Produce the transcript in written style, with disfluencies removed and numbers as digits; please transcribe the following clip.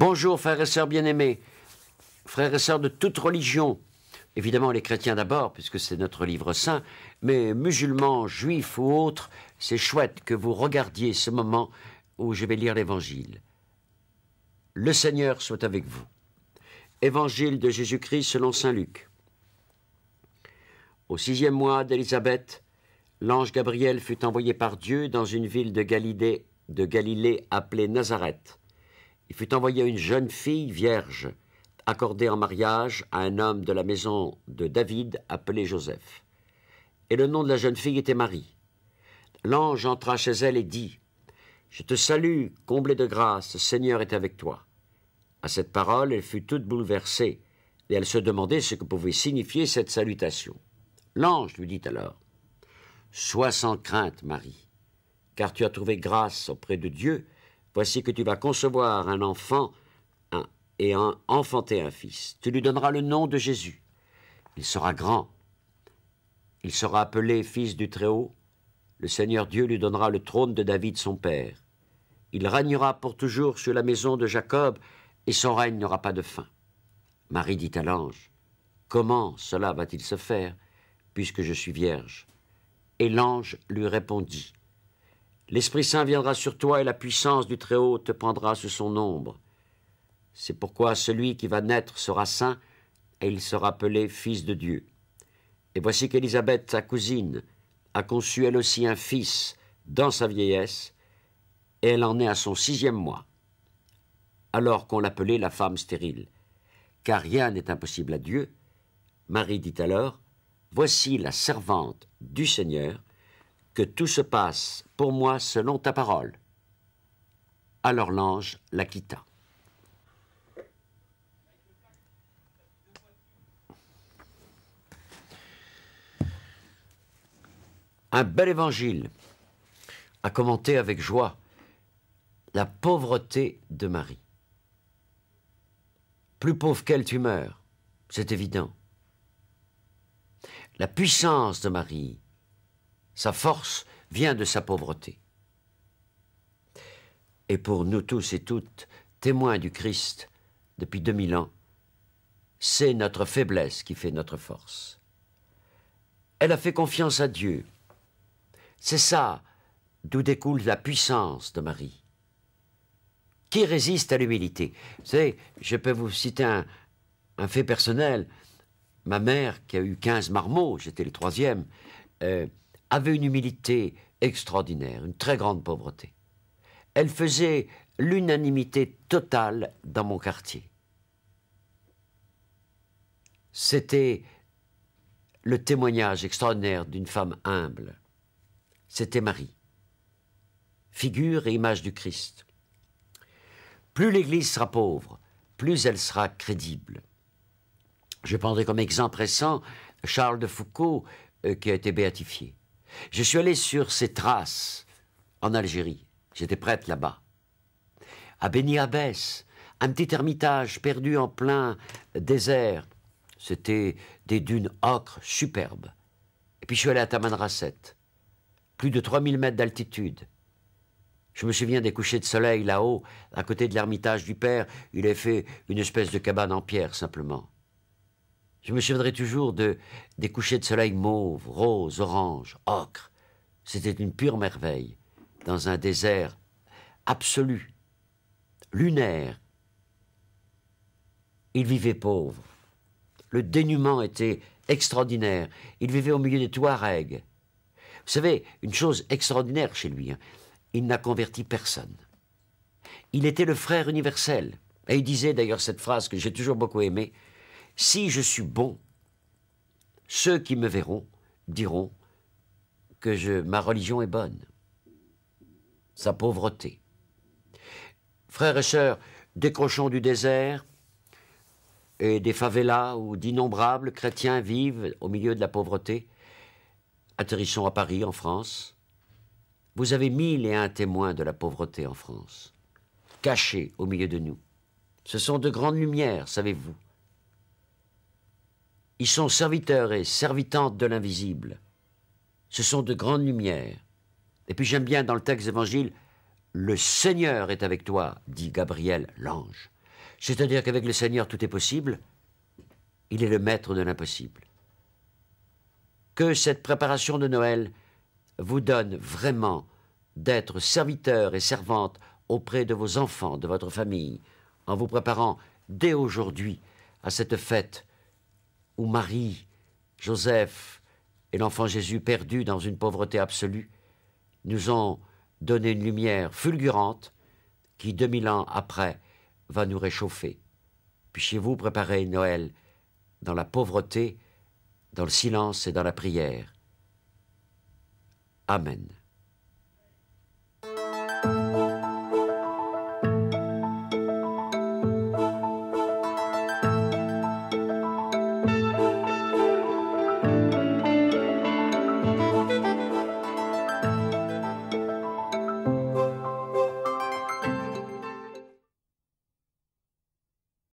Bonjour frères et sœurs bien-aimés, frères et sœurs de toute religion, évidemment les chrétiens d'abord, puisque c'est notre livre saint, mais musulmans, juifs ou autres, c'est chouette que vous regardiez ce moment où je vais lire l'Évangile. Le Seigneur soit avec vous. Évangile de Jésus-Christ selon saint Luc. Au 6e mois d'Élisabeth, l'ange Gabriel fut envoyé par Dieu dans une ville de Galilée appelée Nazareth. Il fut envoyé à une jeune fille vierge, accordée en mariage à un homme de la maison de David appelé Joseph. Et le nom de la jeune fille était Marie. L'ange entra chez elle et dit « Je te salue, comblée de grâce, le Seigneur est avec toi. » À cette parole, elle fut toute bouleversée, et elle se demandait ce que pouvait signifier cette salutation. L'ange lui dit alors « Sois sans crainte, Marie, car tu as trouvé grâce auprès de Dieu. Voici que tu vas concevoir un enfant et enfanter un fils. Tu lui donneras le nom de Jésus. Il sera grand. Il sera appelé fils du Très-Haut. Le Seigneur Dieu lui donnera le trône de David son père. Il régnera pour toujours sur la maison de Jacob, et son règne n'aura pas de fin. » Marie dit à l'ange, « Comment cela va-t-il se faire, puisque je suis vierge ?» Et l'ange lui répondit, « L'Esprit Saint viendra sur toi et la puissance du Très-Haut te prendra sous son ombre. C'est pourquoi celui qui va naître sera saint, et il sera appelé Fils de Dieu. Et voici qu'Élisabeth, sa cousine, a conçu elle aussi un fils dans sa vieillesse, et elle en est à son 6e mois. Alors qu'on l'appelait la femme stérile. Car rien n'est impossible à Dieu. Marie dit alors, « Voici la servante du Seigneur, que tout se passe pour moi selon ta parole. » Alors l'ange la quitta. Un bel évangile à commenter avec joie la pauvreté de Marie. Plus pauvre qu'elle, tu meurs, c'est évident. La puissance de Marie, sa force vient de sa pauvreté. Et pour nous tous et toutes, témoins du Christ depuis 2000 ans, c'est notre faiblesse qui fait notre force. Elle a fait confiance à Dieu. C'est ça d'où découle la puissance de Marie. Qui résiste à l'humilité? Vous savez, je peux vous citer un fait personnel. Ma mère, qui a eu 15 marmots, j'étais le 3e, avait une humilité extraordinaire, une très grande pauvreté. Elle faisait l'unanimité totale dans mon quartier. C'était le témoignage extraordinaire d'une femme humble. C'était Marie, figure et image du Christ. Plus l'Église sera pauvre, plus elle sera crédible. Je prendrai comme exemple récent Charles de Foucault, qui a été béatifié. Je suis allé sur ses traces en Algérie. J'étais prêtre là-bas. À Beni Abbès, un petit ermitage perdu en plein désert. C'était des dunes ocre superbes. Et puis je suis allé à Tamanrasset, plus de 3000 mètres d'altitude. Je me souviens des couchers de soleil là-haut, à côté de l'ermitage du Père. Il avait fait une espèce de cabane en pierre, simplement. Je me souviendrai toujours des couchers de soleil mauve, rose, orange, ocre. C'était une pure merveille, dans un désert absolu, lunaire. Il vivait pauvre. Le dénuement était extraordinaire. Il vivait au milieu des Touaregs. Vous savez, une chose extraordinaire chez lui, hein, il n'a converti personne. Il était le frère universel. Et il disait d'ailleurs cette phrase que j'ai toujours beaucoup aimée, « Si je suis bon, ceux qui me verront diront que ma religion est bonne. » Sa pauvreté. Frères et sœurs, décrochons du désert et des favelas où d'innombrables chrétiens vivent au milieu de la pauvreté. Atterrissons à Paris, en France. Vous avez 1001 témoins de la pauvreté en France, cachés au milieu de nous. Ce sont de grandes lumières, savez-vous. Ils sont serviteurs et servitantes de l'invisible. Ce sont de grandes lumières. Et puis j'aime bien dans le texte d'évangile, « Le Seigneur est avec toi », dit Gabriel, l'ange. C'est-à-dire qu'avec le Seigneur, tout est possible. Il est le maître de l'impossible. Que cette préparation de Noël vous donne vraiment d'être serviteur et servante auprès de vos enfants, de votre famille, en vous préparant dès aujourd'hui à cette fête où Marie, Joseph et l'enfant Jésus, perdus dans une pauvreté absolue, nous ont donné une lumière fulgurante qui, 2000 ans après, va nous réchauffer. Puissiez-vous préparer Noël dans la pauvreté, dans le silence et dans la prière. Amen.